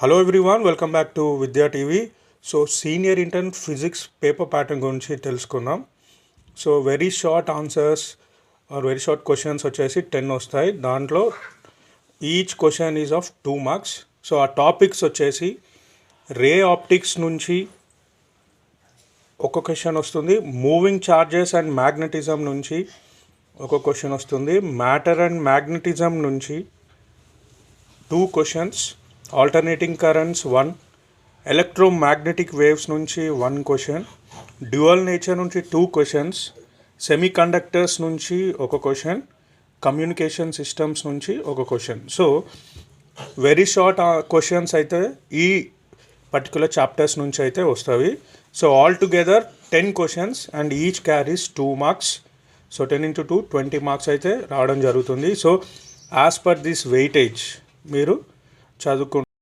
Hello everyone, welcome back to Vidya TV. So senior inter physics paper pattern గురించి తెలుసుకుందాం. So very short answers or very short questions వచ్చేసి 10 వస్తాయి. దాంట్లో each question is of 2 marks. So ఆ topics వచ్చేసి ray optics నుంచి ఒక question వస్తుంది, మూవింగ్ ఛార్జెస్ అండ్ మ్యాగ్నెటిజం నుంచి ఒక క్వశ్చన్ వస్తుంది, మ్యాటర్ అండ్ మ్యాగ్నెటిజం నుంచి 2 questions, alternating currents 1, electromagnetic waves నుంచి 1 క్వశ్చన్, డ్యూయల్ నేచర్ నుంచి 2 క్వశ్చన్స్, సెమీ కండక్టర్స్ నుంచి ఒక క్వశ్చన్, కమ్యూనికేషన్ సిస్టమ్స్ నుంచి ఒక question. So very short questions అయితే ఈ పర్టికులర్ చాప్టర్స్ నుంచి అయితే వస్తాయి. So all together 10 questions and each carries 2 marks. So 10 into 2 20 marks అయితే రావడం జరుగుతుంది. So as per this weightage మీరు చదువుకుంటారు.